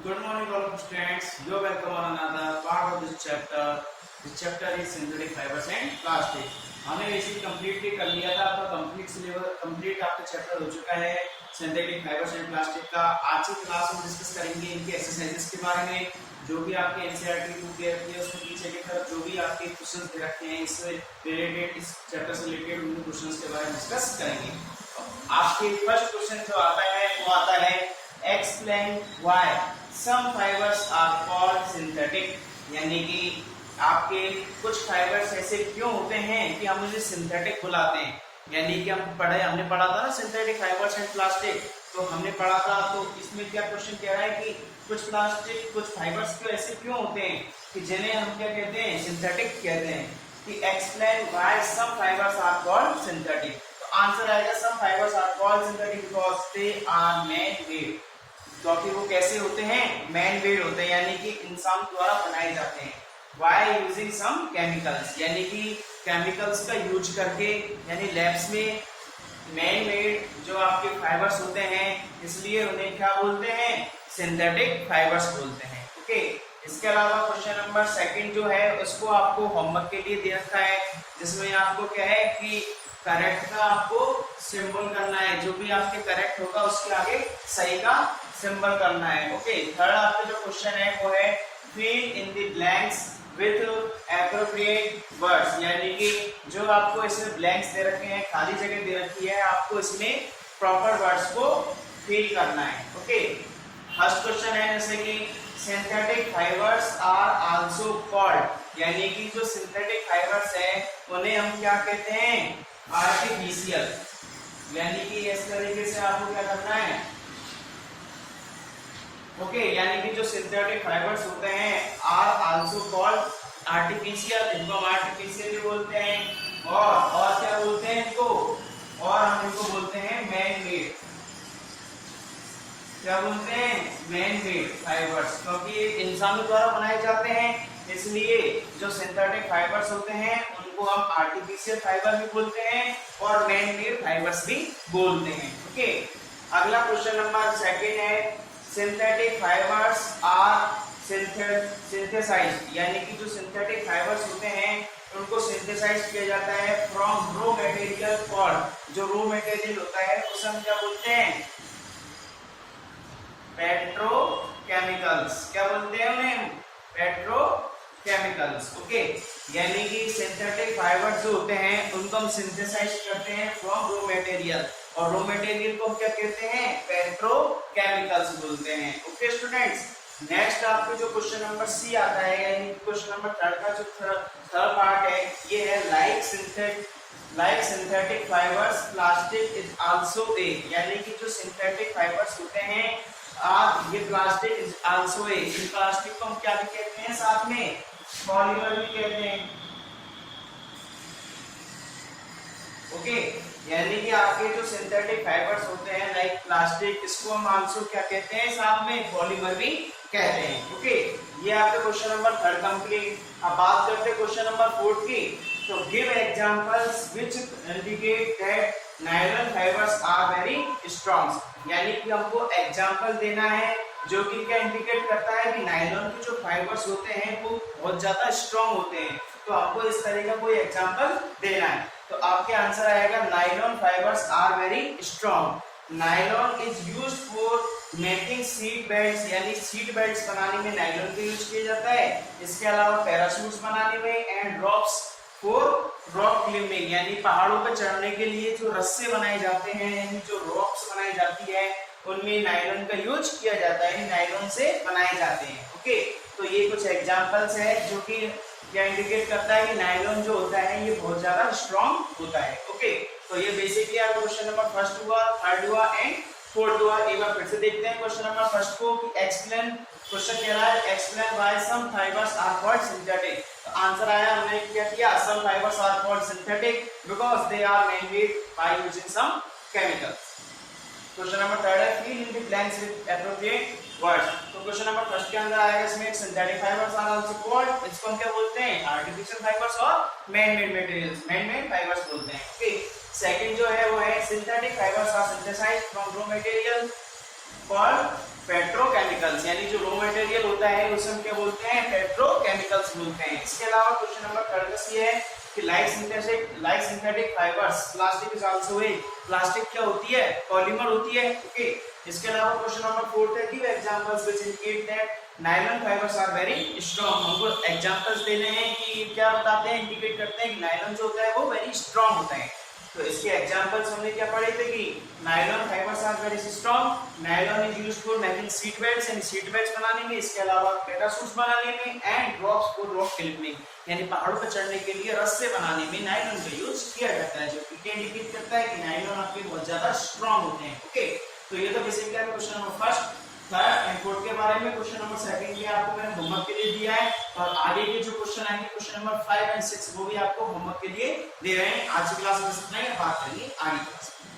Good morning, all of students. You're welcome on another part of this chapter. This chapter is synthetic fibers and plastic. हमने basically completely कर लिया था, आपका complete syllabus complete आपका chapter हो चुका है सिंथेटिक फाइबर्स एंड प्लास्टिक का। आज की क्लास में डिस्कस करेंगे इनके एक्सरसाइजेस के बारे में, जो भी आपके एनसीईआरटी बुक दे रखी है उसमें पीछे की तरफ जो भी आपके क्वेश्चंस दे रखे हैं इससे रिलेटेड, इस चैप्टर से रिलेटेड उन क्वेश्चंस के बारे में डिस्कस करेंगे। आपके फर्स्ट क्वेश्चन जो आता है वो आता है explain why some fibres are called synthetic, यानी कि आपके कुछ फाइबर्स ऐसे क्यों होते हैं कि हम उन्हें सिंथेटिक बुलाते हैं। यानी कि हमने पढ़ा था ना सिंथेटिक फाइबर्स एंड प्लास्टिक, तो हमने पढ़ा था। तो इसमें क्या क्वेश्चन कह रहा है कि कुछ प्लास्टिक कुछ फाइबर्स क्यों ऐसे क्यों होते हैं कि जिन्हें हम क्या कहते हैं, सिंथेटिक कहते हैं। कि explain why some fibres are called synthetic, तो आंसर आएगा some fibres are called synthetic because they are man made, क्योंकि वो कैसे होते हैं, मैन मेड होते हैं, यानी कि इंसान द्वारा बनाए जाते हैं। By using some chemicals, यानी कि केमिकल्स का यूज करके, यानी लैब्स में मैन मेड जो आपके फाइबर्स होते हैं, इसलिए उन्हें क्या बोलते हैं, सिंथेटिक फाइबर्स बोलते हैं। ओके, इसके अलावा क्वेश्चन नंबर सेकंड जो है उसको आपको होमवर्क के लिए दे रखा है, जिसमें आपको क्या है कि करेक्ट का आपको सिंबल करना है, जो भी आपके करेक्ट होगा उसके आगे सही का सिंबल करना है। ओके, थर्ड आपका जो क्वेश्चन है वो है fill in the blanks with appropriate words, यानी कि जो आपको इसमें ब्लैंक्स दे रखे हैं, खाली जगह दे रखी है, आपको इसमें प्रॉपर वर्ड्स को फिल करना है। ओके, फर्स्ट क्वेश्चन है जैसे कि synthetic fibres are also called, यानी कि जो सिंथेटिक फाइबर्स है उन्हें हम क्या कहते हैं, आर्टिफिशियल। यानी कि इस तरीके से आपको क्या करना है, ओके, यानी कि जो सिंथेटिक फाइबर्स होते हैं आर आल्सो कॉल्ड आर्टिफिशियल, इनको हम आर्टिफिशियल भी बोलते हैं, और क्या बोलते हैं इनको, और हम इनको बोलते हैं मैन मेड। क्या बोलते हैं, मैन मेड फाइबर्स, क्योंकि इंसानों द्वारा बनाए जाते हैं, इसलिए जो सिंथेटिक फाइबर्स होते हैं उनको हम आर्टिफिशियल फाइबर भी बोलते हैं और मैन मेड फाइबर्स भी बोलते हैं। ओके, अगला क्वेश्चन नंबर सेकंड है सिंथेटिक फाइबर्स आर सिंथेसाइज्ड, यानी कि जो सिंथेटिक फाइबर्स होते हैं उनको सिंथेसाइज किया जाता है फ्रॉम रो मटेरियल कॉल्ड, जो रो मटेरियल होता है उसे हम क्या बोलते हैं, पेट्रोकेमिकल्स। क्या बोलते हैं उन्हें, पेट्रोकेमिकल्स। ओके, यानी कि सिंथेटिक फाइबर्स जो होते हैं उनको हम सिंथेसाइज करते हैं फ्रॉम रो मटेरियल, और रो मटेरियल को हम क्या कहते हैं, पेट्रोकेमिकल्स बोलते हैं। ओके स्टूडेंट्स, नेक्स्ट आपके जो क्वेश्चन नंबर सी आता है, यानी क्वेश्चन नंबर थर्ड का जो थर्ड पार्ट है ये है like synthetic fibres plastic is also a, यानी कि जो सिंथेटिक फाइबर्स होते हैं ये plastic is also a, in plastic को हम क्या भी कहते हैं, साथ में पॉलीमर भी कहते हैं। ओके, यानी कि आपके जो सिंथेटिक फाइबर्स होते हैं लाइक प्लास्टिक, इसको हम आल्सो क्या कहते हैं, साथ में पॉलीमर भी कहते हैं। ओके, ये आपका क्वेश्चन नंबर थर्ड कंप्लीट। अब बात करते हैं क्वेश्चन नंबर फोर्थ की। तो give examples which indicate that nylon fibres are very strong, यानी कि हमको एग्जांपल देना है जो कि क्या इंडिकेट करता है कि नायलॉन के जो फाइबर्स होते हैं वो बहुत ज्यादा स्ट्रॉन्ग होते हैं, तो आपको इस तरह का कोई एग्जांपल देना है। तो आपके आंसर आएगा nylon fibres are very strong. Nylon is used for making seat belts, यानी सीट बेल्ट्स बनाने में नायलॉन का यूज किया जाता है। इसके अलावा पैराशूट्स बनाने में, and rocks for rock climbing, यानी पहाड़ों पर चढ़ने के लिए जो रस्से बनाए जाते हैं, यानी जो रॉक्स बनाई जाती है उनमें नायलॉन का यूज किया जाता है, नायलॉन से बनाए जाते हैं। ओके, तो ये कुछ एग्जांपल्स है जो कि क्या इंडिकेट करता है कि नायलॉन जो होता है ये बहुत ज्यादा स्ट्रॉन्ग होता है। ओके, तो ये बेसिकली आपका क्वेश्चन नंबर फर्स्ट हुआ, थर्ड हुआ एंड फोर्थ हुआ। एक बार फिर से देखते हैं क्वेश्चन नंबर फर्स्ट को कि एक्सप्लेन, क्वेश्चन कह रहा है explain why some fibres are called synthetic. तो आंसर आया, हमने क्या किया, some fibres are called synthetic because they are made by using some chemicals. Question number third है fill in the blanks with appropriate words. तो question number first के अंदर आएगा इसमें synthetic fibres are also called, इसको हम क्या बोलते हैं, आर्टिफिशियल फाइबर्स और man made materials, man made fibres बोलते हैं। ओके, सेकंड जो है वो है synthetic fibres are synthesised from raw material called petrochemicals, यानी जो रॉ मटेरियल होता है उसे हम क्या बोलते हैं, पेट्रोकेमिकल्स बोलते हैं। इसके अलावा क्वेश्चन नंबर 3 ये है कि like synthetic fibres, plastic is also a, plastic क्या होती है, पॉलीमर होती है। ओके, इसके अलावा क्वेश्चन नंबर 4 है, give examples which indicate that nylon fibres are very strong. हमको एग्जांपल्स देने हैं कि क्या बताते हैं, इंडिकेट करते हैं कि नायलॉन जो होता है वो वेरी स्ट्रांग होता है। तो इसके एग्जांपल्स हमने क्या पढ़े थे कि nylon fibres are very strong, nylon is used for making seat belts, यानी सीट बेल्ट्स बनाने में, इसके अलावा पैराशूट्स बनाने में, and ropes for rock climbing, यानी पहाड़ों पर चढ़ने के लिए रस्से बनाने में नायलॉन का यूज किया जाता है, जो कि इंडिकेट करता है कि नायलॉन आपके बहुत ज्यादा स्ट्रांग होते हैं। ओके, तो ये तो बेसिकली है question number first, third and fourth के बारे में। क्वेश्चन नंबर सेकंड ये आपको मैंने होमवर्क के लिए दिया है, और आगे के जो क्वेश्चन आएंगे क्वेश्चन नंबर 5 एंड 6 वो भी आपको होमवर्क के लिए दे रहे हैं। आज की क्लास में इतना ही, बात करेंगे आगे क्लास में।